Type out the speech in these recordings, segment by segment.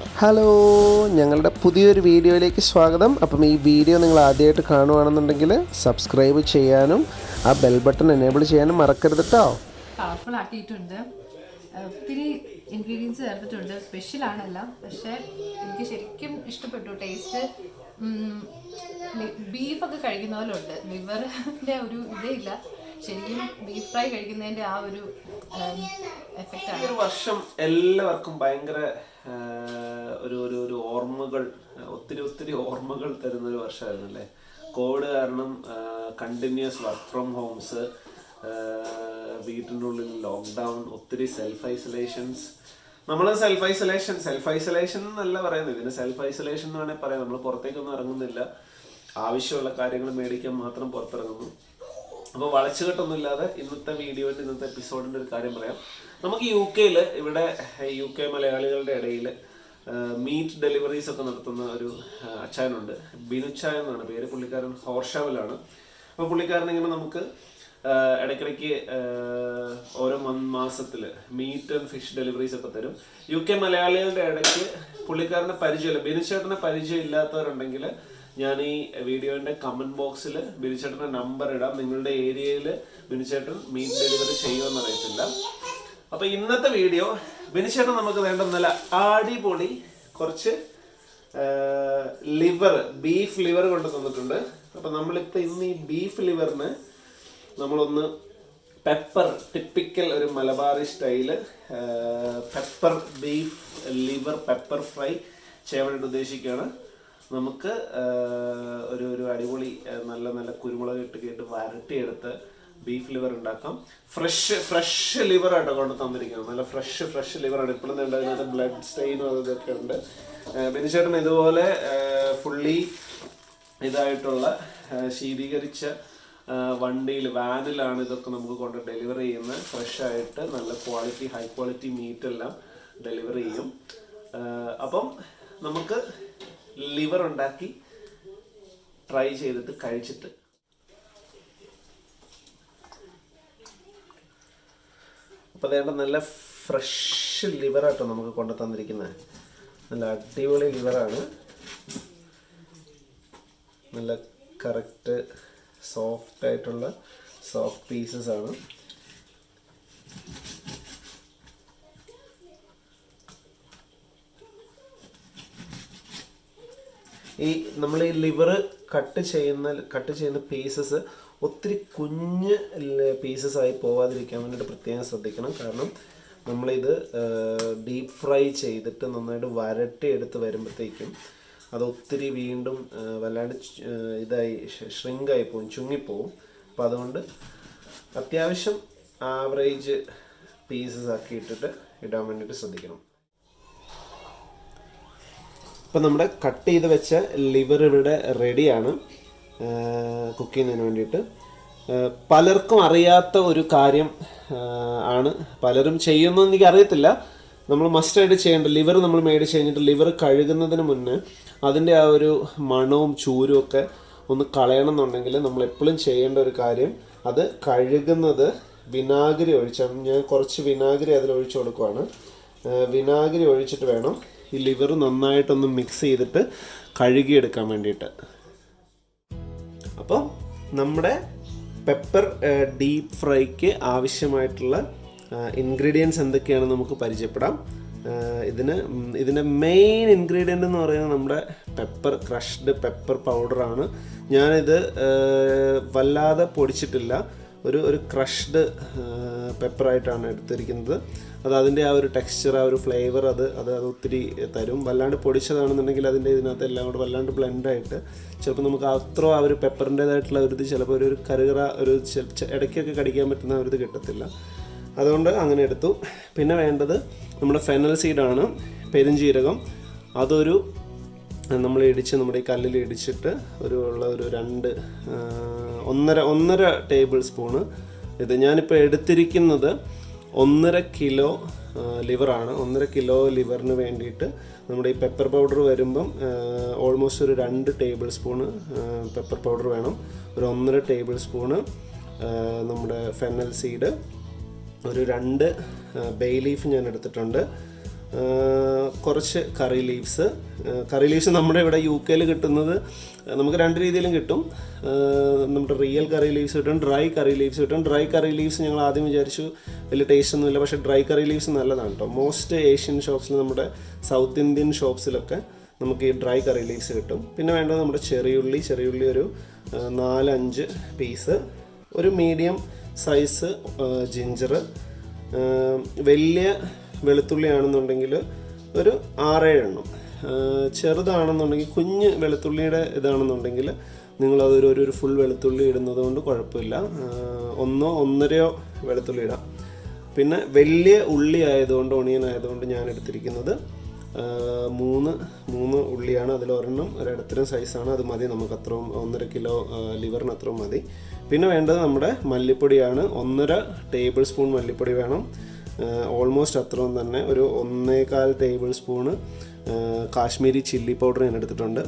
Hello, ഞങ്ങളുടെ പുതിയൊരു വീഡിയോയിലേക്ക് സ്വാഗതം. അപ്പം ഈ വീഡിയോ നിങ്ങൾ ആദ്യമായിട്ട് കാണുകയാണെന്നുണ്ടെങ്കിൽ സബ്സ്ക്രൈബ് ചെയ്യാനും ആ ബെൽ ബട്ടൺ എനേബിൾ ചെയ്യാനും മറക്കരുത് കേട്ടോ. കളർഫുൾ ആക്കിയിട്ടുണ്ട്, ഒത്തിരി ഇൻഗ്രീഡിയൻസ് ചേർത്തിട്ടുണ്ട്. സ്പെഷ്യലാണല്ല, പക്ഷേ എനിക്ക് ശരിക്കും ഇഷ്ടപ്പെട്ടു ടേസ്റ്റ്. ബീഫൊക്കെ കഴിക്കുന്ന പോലെ ഉണ്ട്, ലിവറിൻ്റെ ഒരു ഇതേ ഇല്ല. ശരിക്കും ബീഫ് ഫ്രൈ കഴിക്കുന്നതിൻ്റെ ആ ഒരു എഫക്റ്റാണ്. ഈ ഒരു വർഷം എല്ലാവർക്കും ഭയങ്കര ഒരു ഓർമ്മകൾ, ഒത്തിരി ഓർമ്മകൾ തരുന്നൊരു വർഷമായിരുന്നു അല്ലേ. കോവിഡ് കാരണം കണ്ടിന്യൂസ് വർക്ക് ഫ്രം ഹോംസ്, വീട്ടിൻ്റെ ഉള്ളിൽ ലോക്ക്ഡൗൺ, ഒത്തിരി സെൽഫ് ഐസൊലേഷൻസ്. നമ്മൾ സെൽഫ് ഐസൊലേഷൻ എന്നല്ല പറയുന്നത്, ഇതിന് സെൽഫ് ഐസൊലേഷൻ എന്ന് വേണമെങ്കിൽ പറയാം. നമ്മൾ പുറത്തേക്കൊന്നും ഇറങ്ങുന്നില്ല, ആവശ്യമുള്ള കാര്യങ്ങൾ മേടിക്കാൻ മാത്രം പുറത്തിറങ്ങുന്നു. അപ്പോൾ വളച്ചുകെട്ടൊന്നുമില്ലാതെ ഇന്നത്തെ വീഡിയോയുടെ ഇന്നത്തെ എപ്പിസോഡിൻ്റെ ഒരു കാര്യം പറയാം. നമുക്ക് UK ഇവിടെ UK മലയാളികളുടെ ഇടയിൽ മീറ്റ് ഡെലിവറീസ് ഒക്കെ നടത്തുന്ന ഒരു അച്ചായനുണ്ട്. ബിനു ചായ എന്നാണ് പേര്. പുള്ളിക്കാരൻ ഹോർഷാവിലാണ്. അപ്പോൾ പുള്ളിക്കാരൻ ഇങ്ങനെ നമുക്ക് ഇടയ്ക്കിടയ്ക്ക് ഓരോ മാസത്തിൽ മീറ്റ് ആൻഡ് ഫിഷ് ഡെലിവറീസ് ഒക്കെ തരും. UK മലയാളികളുടെ ഇടയ്ക്ക് പുള്ളിക്കാരൻ്റെ പരിചയമില്ല, ബിനു ചേട്ടൻ്റെ പരിചയം ഇല്ലാത്തവരുണ്ടെങ്കിൽ ഞാൻ ഈ വീഡിയോന്റെ കമന്റ് ബോക്സിൽ ബിനുചേട്ടന്റെ നമ്പർ ഇടാം. നിങ്ങളുടെ ഏരിയയിൽ ബിനുചേട്ടൻ മീറ്റ് ഡെലിവറി ചെയ്യുമെന്ന് അറിയത്തില്ല. അപ്പൊ ഇന്നത്തെ വീഡിയോ ബിനുചേട്ടൻ നമുക്ക് വേണ്ട നല്ല അടിപൊളി കുറച്ച് ലിവർ, ബീഫ് ലിവർ കൊണ്ട് തന്നിട്ടുണ്ട്. അപ്പൊ നമ്മളിപ്പോ ഇന്ന് ഈ ബീഫ് ലിവറിന് നമ്മളൊന്ന് പെപ്പർ, ടിപ്പിക്കൽ ഒരു Malabari style pepper beef liver pepper fry ചെയ്യാൻ വേണ്ടി ഉദ്ദേശിക്കുകയാണ്. നമുക്ക് ഒരു അടിപൊളി നല്ല കുരുമുളക് ഇട്ട് വരട്ടിയെടുത്ത് ബീഫ് ലിവർ ഉണ്ടാക്കാം. ഫ്രഷ് ലിവർ ആയിട്ടോ കൊണ്ട് തന്നിരിക്കുന്നത്. നല്ല ഫ്രഷ് ലിവറാണ്. ഇപ്പോഴും അതിനകത്ത് ബ്ലഡ് സ്റ്റെയിനും അതൊക്കെ ഉണ്ട്. ബിനുചേട്ടൻ ഇതുപോലെ ഫുള്ളി ഇതായിട്ടുള്ള ശീതീകരിച്ച വണ്ടിയിൽ, വാനിലാണ് ഇതൊക്കെ നമുക്ക് കൊണ്ട് ഡെലിവർ ചെയ്യുന്നത്. ഫ്രഷായിട്ട് നല്ല ക്വാളിറ്റി, ഹൈ ക്വാളിറ്റി മീറ്റ് എല്ലാം ഡെലിവർ ചെയ്യും. അപ്പം നമുക്ക് ലിവർ ഉണ്ടാക്കി ട്രൈ ചെയ്തിട്ട് കഴിച്ചിട്ട് അപ്പോൾ അതേണ്ട നല്ല ഫ്രഷ് ലിവറാട്ടോ നമുക്ക് കൊണ്ടു തന്നിരിക്കുന്നത്. നല്ല അടിപൊളി ലിവറാണ്. നല്ല കറക്റ്റ് സോഫ്റ്റ് ആയിട്ടുള്ള സോഫ്റ്റ് പീസസ് ആണ്. നമ്മൾ ഈ ലിവർ കട്ട് ചെയ്യുന്ന പീസസ് ഒത്തിരി കുഞ്ഞ് പീസസ് ആയി പോവാതിരിക്കാൻ വേണ്ടിയിട്ട് പ്രത്യേകം ശ്രദ്ധിക്കണം. കാരണം നമ്മളിത് ഡീപ്പ് ഫ്രൈ ചെയ്തിട്ട് നന്നായിട്ട് വരട്ടി എടുത്ത് വരുമ്പോഴത്തേക്കും അത് ഒത്തിരി വീണ്ടും വല്ലാണ്ട് ഷ്രിങ്കായി പോകും, ചുങ്ങിപ്പോവും. അപ്പോൾ അതുകൊണ്ട് അത്യാവശ്യം ആവറേജ് പീസസ് ആക്കി ഇട്ടിട്ട് ഇടാൻ വേണ്ടിയിട്ട് ശ്രദ്ധിക്കണം. ഇപ്പം നമ്മുടെ കട്ട് ചെയ്ത് വെച്ച ലിവർ ഇവിടെ റെഡിയാണ് കുക്ക് ചെയ്യുന്നതിന് വേണ്ടിയിട്ട്. പലർക്കും അറിയാത്ത ഒരു കാര്യം ആണ്, പലരും ചെയ്യുന്നതെന്ന് എനിക്ക് അറിയത്തില്ല. നമ്മൾ മസ്റ്റായിട്ട് ചെയ്യേണ്ട, ലിവർ നമ്മൾ മേടിച്ച് കഴിഞ്ഞിട്ട് ലിവർ കഴുകുന്നതിന് മുന്നേ അതിൻ്റെ ആ ഒരു മണവും ചൂരും ഒക്കെ ഒന്ന് കളയണമെന്നുണ്ടെങ്കിൽ നമ്മൾ എപ്പോഴും ചെയ്യേണ്ട ഒരു കാര്യം, അത് കഴുകുന്നത് വിനാഗിരി ഒഴിച്ചാൽ, ഞാൻ കുറച്ച് വിനാഗിരി അതിലൊഴിച്ച് കൊടുക്കുവാണ്. വിനാഗിരി ഒഴിച്ചിട്ട് വേണം ഈ ലിവർ നന്നായിട്ടൊന്ന് മിക്സ് ചെയ്തിട്ട് കഴുകിയെടുക്കാൻ വേണ്ടിയിട്ട്. അപ്പോൾ നമ്മുടെ പെപ്പർ ഡീപ്പ് ഫ്രൈക്ക് ആവശ്യമായിട്ടുള്ള ഇൻഗ്രീഡിയൻസ് എന്തൊക്കെയാണെന്ന് നമുക്ക് പരിചയപ്പെടാം. ഇതിൻ്റെ മെയിൻ ഇൻഗ്രീഡിയൻ്റ് എന്ന് പറയുന്നത് നമ്മുടെ ക്രഷ്ഡ് പെപ്പർ പൗഡറാണ്. ഞാനിത് വല്ലാതെ പൊടിച്ചിട്ടില്ല, ഒരു ക്രഷ്ഡ് പെപ്പറായിട്ടാണ് എടുത്തിരിക്കുന്നത്. അതിൻ്റെ ആ ഒരു ടെക്സ്ചർ, ആ ഒരു ഫ്ലേവർ അത് ഒത്തിരി തരും. വല്ലാണ്ട് പൊടിച്ചതാണെന്നുണ്ടെങ്കിൽ അതിൻ്റെ ഇതിനകത്ത് എല്ലാം കൂടെ വല്ലാണ്ട് ബ്ലെൻഡായിട്ട് ചിലപ്പോൾ നമുക്ക് അത്ര ആ ഒരു പെപ്പറിൻ്റേതായിട്ടുള്ള ഒരു ഇത് ചിലപ്പോൾ ഒരു കറുകറ ഇടയ്ക്കൊക്കെ കടിക്കാൻ പറ്റുന്ന ഒരു ഇത് കിട്ടത്തില്ല. അതുകൊണ്ട് അങ്ങനെ എടുത്തു. പിന്നെ വേണ്ടത് നമ്മുടെ ഫെനൽ സീഡാണ്, പെരുംജീരകം. അതൊരു നമ്മൾ നമ്മുടെ ഈ കല്ലിൽ ഇടിച്ചിട്ട് ഒരു 1.5 ടേബിൾ സ്പൂണ്. ഇത് ഞാനിപ്പോൾ എടുത്തിരിക്കുന്നത് 1.5 കിലോ ലിവറാണ്. 1.5 കിലോ ലിവറിന് വേണ്ടിയിട്ട് നമ്മുടെ ഈ പെപ്പർ പൗഡർ വരുമ്പം ഓൾമോസ്റ്റ് ഒരു 2 ടേബിൾ സ്പൂണ് പെപ്പർ പൗഡർ വേണം. ഒരു 1.5 ടേബിൾ സ്പൂണ് നമ്മുടെ ഫെന്നൽ സീഡ്, ഒരു 2 ബേ ലീഫ് ഞാൻ എടുത്തിട്ടുണ്ട്. കുറച്ച് കറി ലീവ്സ് നമ്മുടെ ഇവിടെ UK കിട്ടുന്നത് നമുക്ക് രണ്ട് രീതിയിലും കിട്ടും. നമ്മുടെ റിയൽ കറി ലീവ്സ് കിട്ടും, ഡ്രൈ കറി ലീവ്സ് കിട്ടും. ഡ്രൈ കറി ലീവ്സ് ഞങ്ങൾ ആദ്യം വിചാരിച്ചു വലിയ ടേസ്റ്റ് ഒന്നുമില്ല, പക്ഷേ ഡ്രൈ കറി ലീവ്സ് നല്ലതാണ് കേട്ടോ. മോസ്റ്റ് ഏഷ്യൻ ഷോപ്സിൽ, നമ്മുടെ സൗത്ത് ഇന്ത്യൻ ഷോപ്സിലൊക്കെ നമുക്ക് ഈ ഡ്രൈ കറി ലീവ്സ് കിട്ടും. പിന്നെ വേണ്ടത് നമ്മുടെ ചെറിയുള്ളി ഒരു 4-5 പീസ്, ഒരു മീഡിയം സൈസ് ജിഞ്ചർ, വലിയ വെളുത്തുള്ളി ആണെന്നുണ്ടെങ്കിൽ ഒരു 6-7 എണ്ണം, ചെറുതാണെന്നുണ്ടെങ്കിൽ കുഞ്ഞ് വെളുത്തുള്ളിയുടെ ഇതാണെന്നുണ്ടെങ്കിൽ നിങ്ങളതൊരു ഫുൾ വെളുത്തുള്ളി ഇടുന്നത് കൊണ്ട് കുഴപ്പമില്ല, 1-1.5 വെളുത്തുള്ളി ഇടാം. പിന്നെ വലിയ ഉള്ളി ആയതുകൊണ്ട്, ഒണിയൻ ആയതുകൊണ്ട് ഞാൻ എടുത്തിരിക്കുന്നത് 3 ഉള്ളിയാണ്. അതിലൊരെണ്ണം ഒരിടത്തരം സൈസാണ്, അത് മതി നമുക്ക്, അത്രയും 1.5 കിലോ ലിവറിന് അത്രയും മതി. പിന്നെ വേണ്ടത് നമ്മുടെ മല്ലിപ്പൊടിയാണ്, 1.5 ടേബിൾ സ്പൂൺ മല്ലിപ്പൊടി വേണം. ഓൾമോസ്റ്റ് അത്രയും തന്നെ, ഒരു 1.25 tablespoon Kashmiri chilli powder ഞാൻ എടുത്തിട്ടുണ്ട്.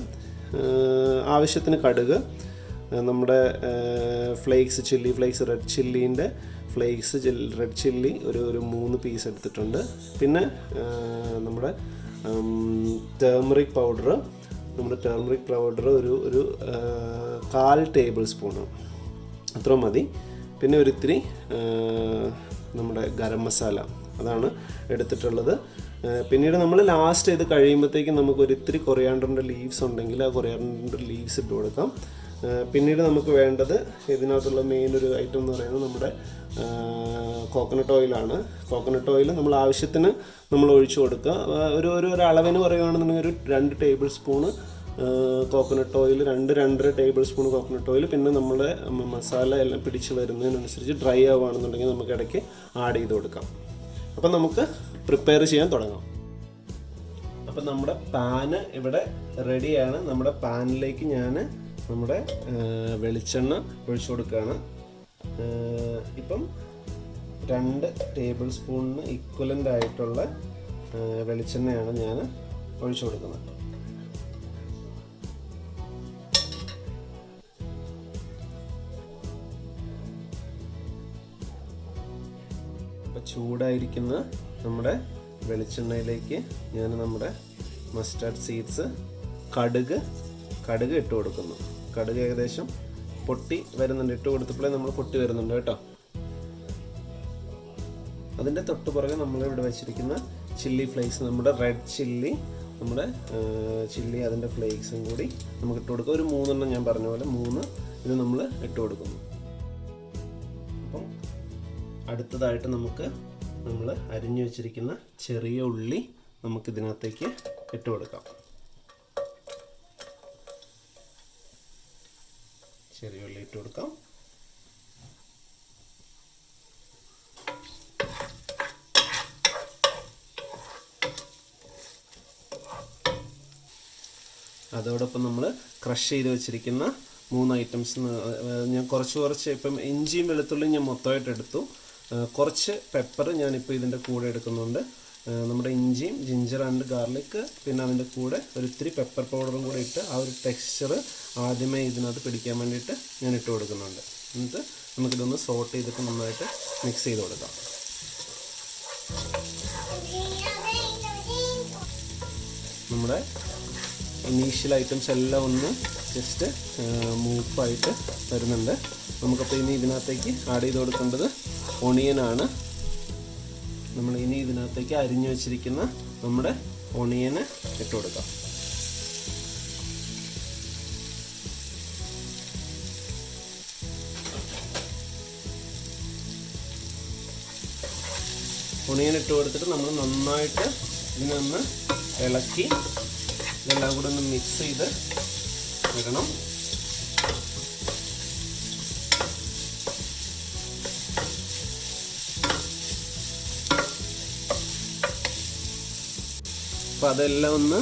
ആവശ്യത്തിന് കടുക്, നമ്മുടെ ഫ്ലേക്സ്, ചില്ലി ഫ്ലേക്സ്, റെഡ് ചില്ലീൻ്റെ ഫ്ലേക്സ്, റെഡ് ചില്ലി ഒരു 3 പീസ് എടുത്തിട്ടുണ്ട്. പിന്നെ നമ്മുടെ ടേമറിക് പൗഡർ ഒരു 1/4 ടേബിൾ സ്പൂണ്, അത്രയും മതി. പിന്നെ ഒരിത്തിരി നമ്മുടെ ഗരം മസാല, അതാണ് എടുത്തിട്ടുള്ളത്. പിന്നീട് നമ്മൾ ലാസ്റ്റ് ഇത് കഴിയുമ്പോഴത്തേക്കും നമുക്ക് ഒരിത്തിരി കൊറിയാണ്ടറിൻ്റെ ലീവ്സ് ഉണ്ടെങ്കിൽ ആ കൊറിയാണ്ടർ ലീവ്സ് ഇട്ട് കൊടുക്കാം. പിന്നീട് നമുക്ക് വേണ്ടത്, ഇതിനകത്തുള്ള മെയിൻ ഒരു ഐറ്റം എന്ന് പറയുന്നത് നമ്മുടെ കോക്കനട്ട് ഓയിലാണ്. കോക്കനട്ട് ഓയിൽ നമ്മൾ ആവശ്യത്തിന് നമ്മൾ ഒഴിച്ചു കൊടുക്കുക. ഒരു അളവിന് പറയുകയാണെന്നുണ്ടെങ്കിൽ ഒരു 2 table spoon coconut oil, 2-2.5 table spoon coconut oil. പിന്നെ നമ്മുടെ മസാല എല്ലാം പിടിച്ച് വരുന്നതിനനുസരിച്ച് ഡ്രൈ ആവുകയാണെന്നുണ്ടെങ്കിൽ നമുക്ക് ഇടയ്ക്ക് ആഡ് ചെയ്ത് കൊടുക്കാം. അപ്പം നമുക്ക് പ്രിപ്പയർ ചെയ്യാൻ തുടങ്ങാം. അപ്പം നമ്മുടെ പാന് ഇവിടെ റെഡിയാണ്. നമ്മുടെ പാനിലേക്ക് ഞാൻ നമ്മുടെ വെളിച്ചെണ്ണ ഒഴിച്ചു കൊടുക്കുകയാണ്. ഇപ്പം 2 ടേബിൾ സ്പൂണിന് ഇക്വലൻ്റ് ആയിട്ടുള്ള വെളിച്ചെണ്ണയാണ് ഞാൻ ഒഴിച്ചു കൊടുക്കുന്നത്. ചൂടായിരിക്കുന്ന നമ്മുടെ വെളിച്ചെണ്ണയിലേക്ക് ഞാൻ നമ്മുടെ മസ്റ്റാർഡ് സീഡ്സ്, കടുക് ഇട്ട് കൊടുക്കുന്നു. കടുക് ഏകദേശം പൊട്ടി വരുന്നുണ്ട്, ഇട്ട് കൊടുത്തപ്പോഴേ നമ്മൾ പൊട്ടി വരുന്നുണ്ട് കേട്ടോ. അതിൻ്റെ തൊട്ട് പുറകെ നമ്മളിവിടെ വെച്ചിരിക്കുന്ന ചില്ലി ഫ്ലേക്സ്, നമ്മുടെ റെഡ് ചില്ലി, നമ്മുടെ ചില്ലി, അതിൻ്റെ ഫ്ലേക്സും കൂടി നമുക്ക് ഇട്ട് കൊടുക്കുക. ഒരു 3 എണ്ണം ഞാൻ പറഞ്ഞ പോലെ 3 ഇത് നമ്മൾ ഇട്ട് കൊടുക്കുന്നു. അപ്പം അടുത്തതായിട്ട് നമ്മൾ അരിഞ്ഞു വെച്ചിരിക്കുന്ന ചെറിയ ഉള്ളി നമുക്കിതിനകത്തേക്ക് ഇട്ട് കൊടുക്കാം. ചെറിയ ഉള്ളി ഇട്ട് കൊടുക്കാം. അതോടൊപ്പം നമ്മൾ ക്രഷ് ചെയ്ത് വെച്ചിരിക്കുന്ന 3 ഐറ്റംസ് ഞാൻ കുറച്ച് ഇപ്പം ഇഞ്ചിയും വെളുത്തുള്ളിയും ഞാൻ മൊത്തമായിട്ട് എടുത്തു. കുറച്ച് പെപ്പർ ഞാനിപ്പോൾ ഇതിൻ്റെ കൂടെ എടുക്കുന്നുണ്ട്. നമ്മുടെ ഇഞ്ചിയും ജിഞ്ചർ ആൻഡ് ഗാർലിക്, പിന്നെ അതിൻ്റെ കൂടെ ഒരിത്തിരി പെപ്പർ പൗഡറും കൂടെ ഇട്ട് ആ ഒരു ടെക്സ്ചർ ആദ്യമേ ഇതിനകത്ത് പിടിക്കാൻ വേണ്ടിയിട്ട് ഞാൻ ഇട്ട് കൊടുക്കുന്നുണ്ട്. എന്നിട്ട് നമുക്കിതൊന്ന് സോട്ട് ചെയ്തിട്ട് നന്നായിട്ട് മിക്സ് ചെയ്ത് കൊടുക്കാം. നമ്മുടെ ഇനീഷ്യൽ ഐറ്റംസ് എല്ലാം ഒന്ന് ജസ്റ്റ് മൂപ്പായിട്ട് വരുന്നുണ്ട്. നമുക്കപ്പോൾ ഇനി ഇതിനകത്തേക്ക് ആഡ് ചെയ്ത് കൊടുക്കേണ്ടത് ഒണിയനാണ്. നമ്മൾ ഇനി ഇതിനകത്തേക്ക് അരിഞ്ഞു വെച്ചിരിക്കുന്ന നമ്മുടെ ഒണിയന് ഇട്ട് കൊടുക്കാം. ഒണിയൻ ഇട്ട് കൊടുത്തിട്ട് നമ്മൾ നന്നായിട്ട് ഇതിനൊന്ന് ഇളക്കി ഇതെല്ലാം കൂടെ ഒന്ന് മിക്സ് ചെയ്ത് ഇടണം. അപ്പോൾ അതെല്ലാം ഒന്ന്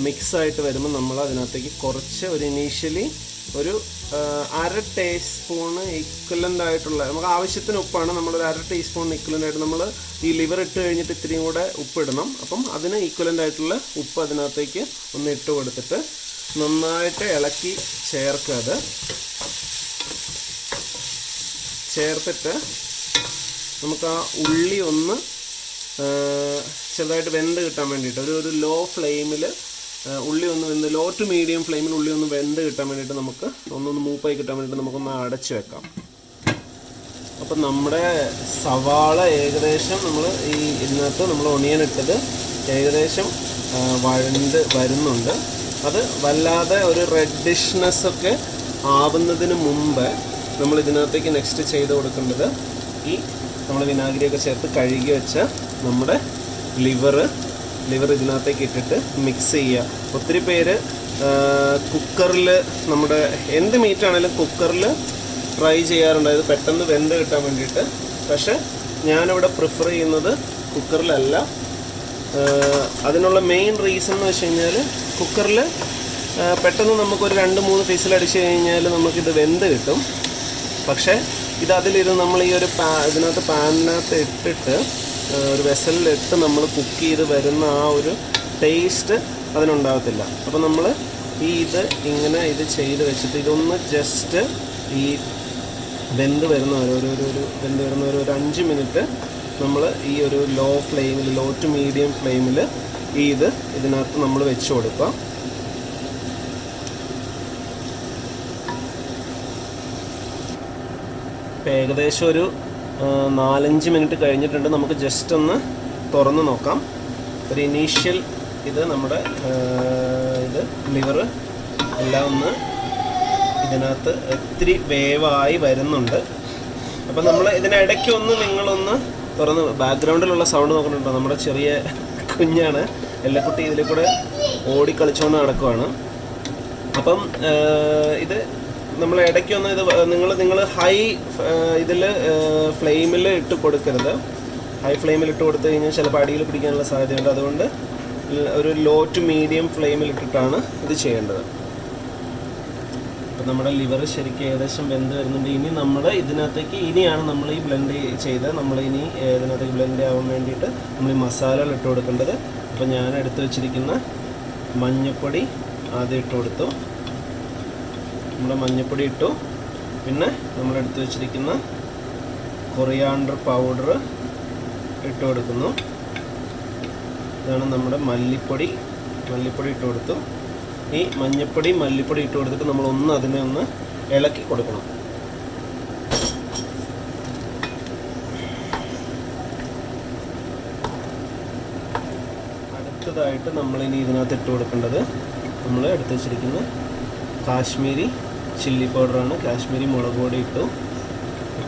മിക്സായിട്ട് വരുമ്പോൾ നമ്മൾ അതിനകത്തേക്ക് കുറച്ച് ഇനീഷ്യലി ഒരു 1/2 ടീസ്പൂണ് ഇക്വലൻ്റ് ആയിട്ടുള്ള, നമുക്ക് ആവശ്യത്തിന് ഉപ്പാണ്, നമ്മളൊരു 1/2 ടീസ്പൂൺ ഇക്വലൻ്റ് ആയിട്ട് നമ്മൾ ഈ ലിവർ ഇട്ട് കഴിഞ്ഞിട്ട് ഇത്തിരിയും കൂടെ ഉപ്പിടണം. അപ്പം അതിന് ഈക്വലൻ്റ് ആയിട്ടുള്ള ഉപ്പ് അതിനകത്തേക്ക് ഒന്ന് ഇട്ട് കൊടുത്തിട്ട് നന്നായിട്ട് ഇളക്കി ചേർക്കുക. അത് ചേർത്തിട്ട് നമുക്ക് ആ ഉള്ളി ഒന്ന് ചെറുതായിട്ട് വെന്ത് കിട്ടാൻ വേണ്ടിയിട്ട് ഒരു ലോ ഫ്ലെയിമിൽ ഉള്ളി ഒന്ന് വെന്ത്, ലോ ടു മീഡിയം ഫ്ലെയിമിൽ ഉള്ളി ഒന്ന് വെന്ത് കിട്ടാൻ വേണ്ടിയിട്ട് നമുക്ക് ഒന്നൊന്ന് മൂപ്പായി കിട്ടാൻ വേണ്ടിയിട്ട് നമുക്കൊന്ന് അടച്ചു വെക്കാം. അപ്പം നമ്മുടെ സവാള ഏകദേശം നമ്മൾ ഇതിനകത്ത് നമ്മൾ ഒണിയൻ ഇട്ടത് ഏകദേശം വഴണ്ട് വരുന്നുണ്ട്. അത് വല്ലാതെ ഒരു റെഡിഷ്നെസ്സൊക്കെ ആവുന്നതിന് മുമ്പ് നമ്മൾ ഇതിനകത്തേക്ക് നെക്സ്റ്റ് ചെയ്ത് കൊടുക്കേണ്ടത് ഈ നമ്മൾ വിനാഗിരിയൊക്കെ ചേർത്ത് കഴുകി വെച്ച നമ്മുടെ ലിവർ ഇതിനകത്തേക്ക് ഇട്ടിട്ട് മിക്സ് ചെയ്യുക. ഒത്തിരി പേര് കുക്കറിൽ നമ്മുടെ എന്ത് മീറ്റാണെങ്കിലും കുക്കറിൽ ഫ്രൈ ചെയ്യാറുണ്ട്, അത് പെട്ടെന്ന് വെന്ത് കിട്ടാൻ വേണ്ടിയിട്ട്. പക്ഷേ ഞാനിവിടെ പ്രിഫർ ചെയ്യുന്നത് കുക്കറിലല്ല. അതിനുള്ള മെയിൻ റീസൺ എന്ന് വെച്ച് കഴിഞ്ഞാൽ കുക്കറിൽ പെട്ടെന്ന് നമുക്കൊരു 2-3 ഫിസിലടിച്ച് കഴിഞ്ഞാൽ നമുക്കിത് വെന്ത് കിട്ടും. പക്ഷേ ഇത് അതിലിരുന്ന് നമ്മൾ ഈ ഒരു ഇതിനകത്ത് പാനിനകത്ത് ഇട്ടിട്ട് ഒരു വെസലിലിട്ട് നമ്മൾ കുക്ക് ചെയ്ത് വരുന്ന ആ ഒരു ടേസ്റ്റ് അതിനുണ്ടാകത്തില്ല. അപ്പോൾ നമ്മൾ ഇത് ഇങ്ങനെ ഇത് ചെയ്ത് വെച്ചിട്ട് ഇതൊന്ന് ജസ്റ്റ് ഈ വെന്ത് വരുന്ന ഒരു 5 മിനിറ്റ് നമ്മൾ ഈ ഒരു ലോ ഫ്ലെയിമിൽ, ലോ ടു മീഡിയം ഫ്ലെയിമിൽ ഇതിനകത്ത് നമ്മൾ വെച്ച് കൊടുക്കുക. ഏകദേശം ഒരു 4-5 മിനിറ്റ് കഴിഞ്ഞിട്ടുണ്ട്. നമുക്ക് ജസ്റ്റ് ഒന്ന് തുറന്ന് നോക്കാം. ഒരു ഇനീഷ്യൽ ഇത് നമ്മുടെ ഇത് ലിവർ എല്ലാം ഒന്ന് ഇതിനകത്ത് ഒത്തിരി വേവായി വരുന്നുണ്ട്. അപ്പം നമ്മൾ ഇതിനിടയ്ക്ക് നിങ്ങളൊന്ന് തുറന്ന് ബാക്ക്ഗ്രൗണ്ടിലുള്ള സൗണ്ട് നോക്കുന്നുണ്ടോ? നമ്മുടെ ചെറിയ കുഞ്ഞാണ്, എല്ലക്കുട്ടി ഇതിൽ കൂടെ ഓടിക്കളിച്ചുകൊണ്ട് നടക്കുവാണ്. അപ്പം ഇത് നമ്മൾ ഇടയ്ക്കൊന്ന് ഇത് നിങ്ങൾ ഹൈ ഇതിൽ ഫ്ലെയിമിൽ ഇട്ട് കൊടുക്കരുത്. ഹൈ ഫ്ലെയിമിൽ ഇട്ട് കൊടുത്തു കഴിഞ്ഞാൽ ചിലപ്പോൾ അടിയിൽ പിടിക്കാനുള്ള സാധ്യതയുണ്ട്. അതുകൊണ്ട് ഒരു ലോ ടു മീഡിയം ഫ്ലെയിമിൽ ഇട്ടിട്ടാണ് ഇത് ചെയ്യേണ്ടത്. അപ്പം നമ്മുടെ ലിവർ ശരിക്കും ഏകദേശം വെന്ത് വരുന്നുണ്ട്. ഇനി നമ്മൾ ഇതിനകത്തേക്ക് ഇനിയാണ് നമ്മൾ ഈ ബ്ലെൻഡ് ചെയ്ത് നമ്മളിനി ഇതിനകത്തേക്ക് ബ്ലെൻഡ് ആവാൻ വേണ്ടിയിട്ട് നമ്മൾ ഈ മസാലകൾ ഇട്ട് കൊടുക്കേണ്ടത്. അപ്പോൾ ഞാൻ എടുത്ത് വെച്ചിരിക്കുന്ന മഞ്ഞൾപ്പൊടി ആദ്യം ഇട്ട് കൊടുത്തു. നമ്മുടെ മഞ്ഞൾപ്പൊടി ഇട്ടു. പിന്നെ നമ്മളെടുത്ത് വെച്ചിരിക്കുന്ന കൊറിയാണ്ടർ പൗഡർ ഇട്ട് കൊടുക്കുന്നു. ഇതാണ് നമ്മുടെ മല്ലിപ്പൊടി ഇട്ട് കൊടുത്തു. ഈ മഞ്ഞൾപ്പൊടി മല്ലിപ്പൊടി ഇട്ട് കൊടുത്തിട്ട് നമ്മളൊന്ന് അതിനെ ഒന്ന് ഇളക്കി കൊടുക്കണം. അടുത്തതായിട്ട് നമ്മളിനി ഇതിനകത്ത് ഇട്ട് കൊടുക്കേണ്ടത് നമ്മൾ എടുത്ത് വെച്ചിരിക്കുന്ന കാശ്മീരി ചില്ലി പൗഡറാണ്. കാശ്മീരി മുളക് പൊടി ഇട്ട്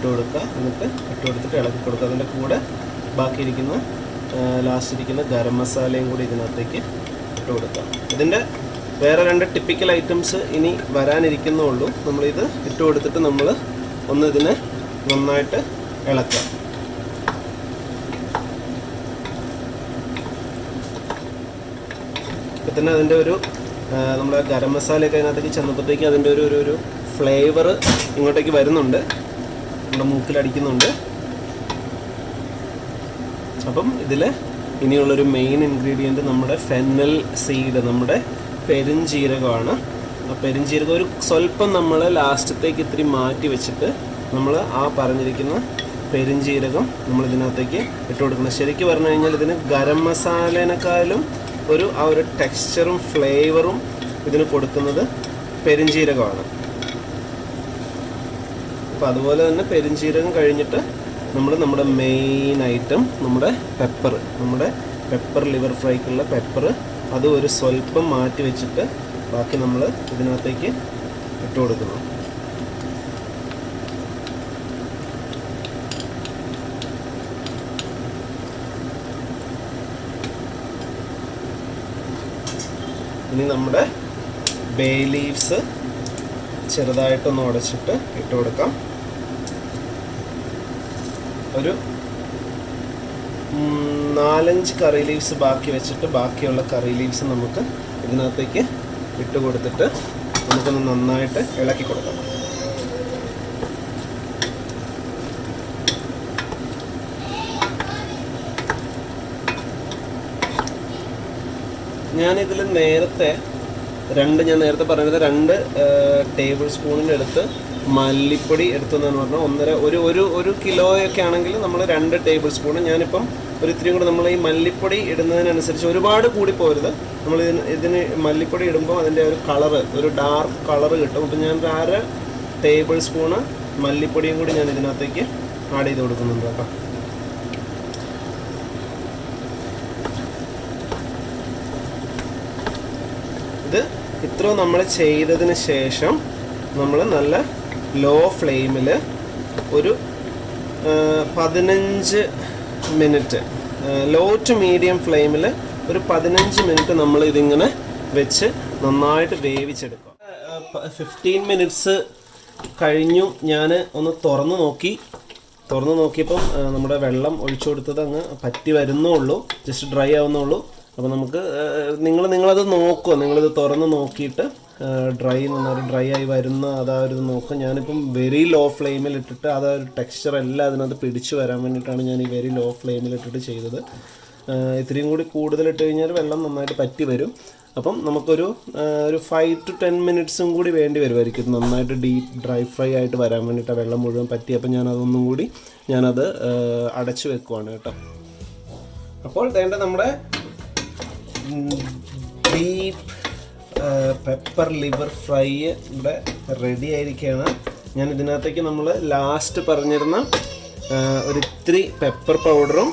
കൊടുക്കുക. എന്നിട്ട് ഇട്ട് കൊടുത്തിട്ട് ഇളക്കി കൊടുക്കുക. അതിൻ്റെ കൂടെ ബാക്കിയിരിക്കുന്ന ലാസ്റ്റ് ഇരിക്കുന്ന ഗരം മസാലയും കൂടി ഇതിനകത്തേക്ക് ഇട്ട് കൊടുക്കുക. ഇതിൻ്റെ വേറെ 2 ടിപ്പിക്കൽ ഐറ്റംസ് ഇനി വരാനിരിക്കുന്നുള്ളൂ. നമ്മളിത് ഇട്ട് കൊടുത്തിട്ട് നമ്മൾ ഒന്ന് ഇതിനെ നന്നായിട്ട് ഇളക്കാം. ഇപ്പം തന്നെ അതിൻ്റെ ഒരു നമ്മുടെ ഗരം മസാലയൊക്കെ അതിനകത്തേക്ക് ചെന്നപ്പോഴത്തേക്ക് അതിൻ്റെ ഒരു ഫ്ലേവർ ഇങ്ങോട്ടേക്ക് വരുന്നുണ്ട്, നമ്മുടെ മൂക്കിലടിക്കുന്നുണ്ട്. അപ്പം ഇതിൽ ഇനിയുള്ളൊരു മെയിൻ ഇൻഗ്രീഡിയൻറ്റ് നമ്മുടെ ഫെന്നൽ സീഡ്, നമ്മുടെ പെരുംജീരകമാണ്. ആ പെരുംജീരകം ഒരു സ്വല്പം നമ്മൾ ലാസ്റ്റത്തേക്ക് ഇത്തിരി മാറ്റി വെച്ചിട്ട് നമ്മൾ ആ പറഞ്ഞിരിക്കുന്ന പെരുംജീരകം നമ്മൾ ഇതിനകത്തേക്ക് ഇട്ട് കൊടുക്കണം. ശരിക്കും പറഞ്ഞു കഴിഞ്ഞാൽ ഇതിന് ഗരം മസാലേനേക്കാളും ആ ഒരു ടെക്സ്ചറും ഫ്ലേവറും ഇതിന് കൊടുക്കുന്നത് പെരുംജീരകമാണ്. അപ്പോൾ അതുപോലെ തന്നെ പെരുംജീരകം കഴിഞ്ഞിട്ട് നമ്മുടെ മെയിൻ ഐറ്റം നമ്മുടെ പെപ്പർ ലിവർ ഫ്രൈക്കുള്ള പെപ്പർ, അത് ഒരു സ്വല്പം മാറ്റി വെച്ചിട്ട് ബാക്കി നമ്മൾ ഇതിനകത്തേക്ക് ഇട്ട് കൊടുക്കുന്നു. ഇനി നമ്മുടെ ബേ ലീവ്സ് ചെറുതായിട്ടൊന്ന് ഉടച്ചിട്ട് ഇട്ട് കൊടുക്കാം. ഒരു 4-5 കറി ലീവ്സ് ബാക്കി വെച്ചിട്ട് ബാക്കിയുള്ള കറി ലീവ്സ് നമുക്ക് ഇതിനകത്തേക്ക് ഇട്ട് കൊടുത്തിട്ട് നമുക്കൊന്ന് നന്നായിട്ട് ഇളക്കി കൊടുക്കാം. ഞാനിതിൽ നേരത്തെ ഞാൻ നേരത്തെ പറഞ്ഞത് 2 ടേബിൾ സ്പൂണിൻ്റെ അടുത്ത് മല്ലിപ്പൊടി എടുത്തതെന്ന് പറഞ്ഞാൽ ഒരു കിലോയൊക്കെ ആണെങ്കിൽ നമ്മൾ 2 ടേബിൾ സ്പൂൺ. ഞാനിപ്പം ഒരു ഇത്തിരി കൂടെ നമ്മൾ ഈ മല്ലിപ്പൊടി ഇടുന്നതിനനുസരിച്ച് ഒരുപാട് കൂടി പോരുത്. നമ്മൾ ഇതിന് മല്ലിപ്പൊടി ഇടുമ്പോൾ അതിൻ്റെ ഒരു കളറ്, ഒരു ഡാർക്ക് കളറ് കിട്ടും. അപ്പം ഞാൻ 1/2 ടേബിൾ സ്പൂണ് മല്ലിപ്പൊടിയും കൂടി ഞാൻ ഇതിനകത്തേക്ക് ആഡ് ചെയ്ത് കൊടുക്കുന്നുണ്ട് കേട്ടോ. ഇത് ഇത്രയും നമ്മൾ ചെയ്തതിന് ശേഷം നമ്മൾ നല്ല ലോ ഫ്ലെയിമിൽ ഒരു 15 മിനിറ്റ്, ലോ ടു മീഡിയം ഫ്ലെയിമിൽ ഒരു 15 മിനിറ്റ് നമ്മൾ ഇതിങ്ങനെ വെച്ച് നന്നായിട്ട് വേവിച്ചെടുക്കാം. 15 മിനിറ്റ്സ് കഴിഞ്ഞു. ഞാൻ ഒന്ന് തുറന്നു നോക്കിയപ്പം നമ്മുടെ വെള്ളം ഒഴിച്ചു കൊടുത്തത് അങ്ങ് പറ്റി വരുന്നുള്ളൂ, ജസ്റ്റ് ഡ്രൈ ആവുന്നുള്ളൂ. അപ്പോൾ നമുക്ക് നിങ്ങളത് നോക്കുക, നിങ്ങളിത് തുറന്ന് നോക്കിയിട്ട് നന്നായിട്ട് ഡ്രൈ ആയി വരുന്ന ഒരു നോക്കുക. ഞാനിപ്പം വെരി ലോ ഫ്ലെയിമിൽ ഇട്ടിട്ട് ഒരു ടെക്സ്ചർ എല്ലാം അതിനകത്ത് പിടിച്ചു വരാൻ വേണ്ടിയിട്ടാണ് ഞാൻ ഈ വെരി ലോ ഫ്ലെയിമിൽ ഇട്ടിട്ട് ചെയ്തത്. ഇത്രയും കൂടി കൂടുതലിട്ട് കഴിഞ്ഞാൽ വെള്ളം നന്നായിട്ട് പറ്റി വരും. അപ്പം നമുക്കൊരു 5 to 10 മിനിറ്റ്സും കൂടി വേണ്ടി വരുമായിരിക്കും നന്നായിട്ട് ഡീപ്പ് ഡ്രൈ ഫ്രൈ ആയിട്ട് വരാൻ വേണ്ടിയിട്ട് വെള്ളം മുഴുവൻ പറ്റി. അപ്പം ഞാനതൊന്നും കൂടി അടച്ചു വെക്കുവാണ് കേട്ടോ. അപ്പോൾ വേണ്ട നമ്മുടെ ഡീപ്പ് പെപ്പർ ലിവർ ഫ്രൈ ഇവിടെ റെഡി ആയിരിക്കുകയാണ്. ഞാൻ ഇതിനകത്തേക്ക് നമ്മൾ ലാസ്റ്റ് പറഞ്ഞിരുന്ന ഒരിത്തിരി പെപ്പർ പൗഡറും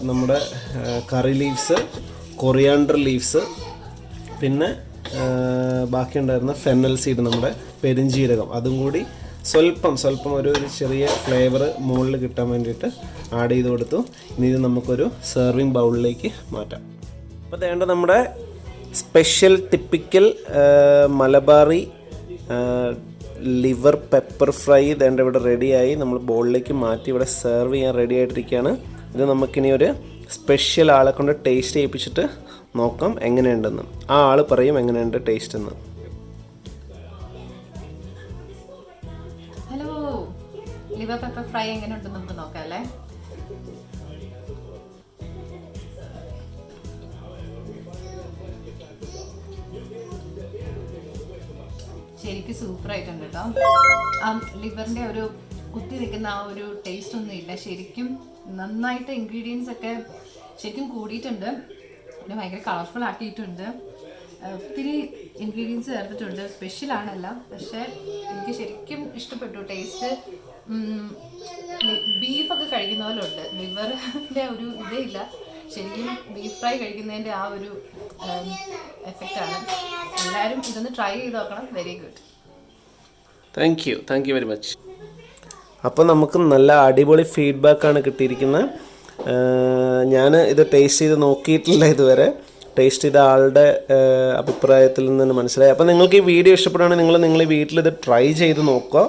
നമ്മുടെ കറി ലീവ്സ്, കൊറിയാണ്ടർ ലീവ്സ്, പിന്നെ ബാക്കി ഉണ്ടായിരുന്ന ഫെന്നൽ സീഡ്, നമ്മുടെ പെരുംജീരകം, അതും കൂടി സ്വല്പം ഒരു ചെറിയ ഫ്ലേവർ മുകളിൽ കിട്ടാൻ വേണ്ടിയിട്ട് ആഡ് ചെയ്ത് കൊടുത്തു. ഇനി ഇത് നമുക്കൊരു സെർവിങ് ബൗളിലേക്ക് മാറ്റാം. അപ്പോൾ വേണ്ട നമ്മുടെ special typical Malabari liver pepper fry ഇതേണ്ട ഇവിടെ റെഡിയായി. നമ്മൾ ബൗളിലേക്ക് മാറ്റി ഇവിടെ സെർവ് ചെയ്യാൻ റെഡി ആയിട്ടിരിക്കുകയാണ്. ഇത് നമുക്കിനി ഒരു സ്പെഷ്യൽ ആളെ കൊണ്ട് ടേസ്റ്റ് ചെയ്യിപ്പിച്ചിട്ട് നോക്കാം എങ്ങനെയുണ്ടെന്ന്. ആ ആൾ പറയും എങ്ങനെയുണ്ട് ടേസ്റ്റ് എന്ന്. ഹലോ, ലിവർ പെപ്പർ ഫ്രൈ എങ്ങനെയുണ്ടെന്ന് നമുക്ക് നോക്കാം അല്ലേ. ശരിക്കും സൂപ്പറായിട്ടുണ്ട് കേട്ടോ. ആ ലിവറിൻ്റെ ഒരു കുത്തി നിൽക്കുന്ന ആ ഒരു ടേസ്റ്റ് ഒന്നും ഇല്ല. ശരിക്കും നന്നായിട്ട് ഇൻഗ്രീഡിയൻസ് ഒക്കെ ശരിക്കും കൂടിയിട്ടുണ്ട്. പിന്നെ ഭയങ്കര കളർഫുൾ ആക്കിയിട്ടുണ്ട്. ഒത്തിരി ഇൻഗ്രീഡിയൻസ് ചേർത്തിട്ടുണ്ട്. സ്പെഷ്യലാണല്ല, പക്ഷേ എനിക്ക് ശരിക്കും ഇഷ്ടപ്പെട്ടു ടേസ്റ്റ്. ബീഫൊക്കെ കഴിക്കുന്ന പോലെ ഉണ്ട്. ലിവറിൻ്റെ ഒരു ഇതേ ഇല്ല. ശരിക്കും ബീഫ് ഫ്രൈ കഴിക്കുന്നതിൻ്റെ ആ ഒരു എഫക്റ്റാണ്. എല്ലാവരും ഇതൊന്ന് ട്രൈ ചെയ്ത് നോക്കണം. Very good. Thank you very much. അപ്പോൾ നമുക്ക് നല്ല അടിപൊളി ഫീഡ്ബാക്കാണ് കിട്ടിയിരിക്കുന്നത്. ഞാൻ ഇത് ടേസ്റ്റ് ചെയ്ത് നോക്കിയിട്ടില്ല ഇതുവരെ. ടേസ്റ്റ് ചെയ്ത ആളുടെ അഭിപ്രായത്തിൽ നിന്ന് മനസ്സിലായി. അപ്പോൾ നിങ്ങൾക്ക് ഈ വീഡിയോ ഇഷ്ടപ്പെടുകയാണെങ്കിൽ നിങ്ങൾ ഈ വീട്ടിലിത് ട്രൈ ചെയ്ത് നോക്കുക.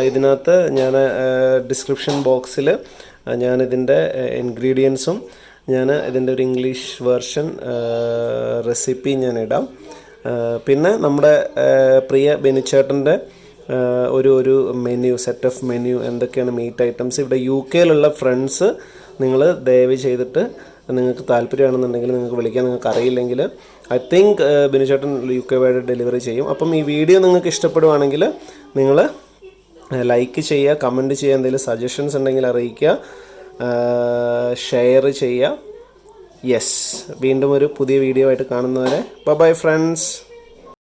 ഇതിനകത്ത് ഞാൻ ഡിസ്ക്രിപ്ഷൻ ബോക്സിൽ ഞാനിതിൻ്റെ ഇൻഗ്രീഡിയൻസും ഇതിൻ്റെ ഒരു ഇംഗ്ലീഷ് വേർഷൻ റെസിപ്പി ഞാൻ ഇടാം. പിന്നെ നമ്മുടെ പ്രിയ ബിനുചേട്ടൻ്റെ ഒരു മെനു, സെറ്റ് ഓഫ് മെനു, എന്തൊക്കെയാണ് മീറ്റ് ഐറ്റംസ്. ഇവിടെ UK ഫ്രണ്ട്സ് നിങ്ങൾ ദയവ് ചെയ്തിട്ട് നിങ്ങൾക്ക് താല്പര്യമാണെന്നുണ്ടെങ്കിൽ നിങ്ങൾക്ക് വിളിക്കാൻ. നിങ്ങൾക്ക് അറിയില്ലെങ്കിൽ ഐ തിങ്ക് ബിനുചേട്ടൻ UK വഴി ഡെലിവറി ചെയ്യും. അപ്പം ഈ വീഡിയോ നിങ്ങൾക്ക് ഇഷ്ടപ്പെടുവാണെങ്കിൽ നിങ്ങൾ ലൈക്ക് ചെയ്യുക, കമൻറ്റ് ചെയ്യുക, എന്തെങ്കിലും സജഷൻസ് ഉണ്ടെങ്കിൽ അറിയിക്കുക, ഷെയർ ചെയ്യുക. യെസ്, വീണ്ടും ഒരു പുതിയ വീഡിയോ ആയിട്ട് കാണുന്നവരെ ബൈ ഫ്രണ്ട്സ്.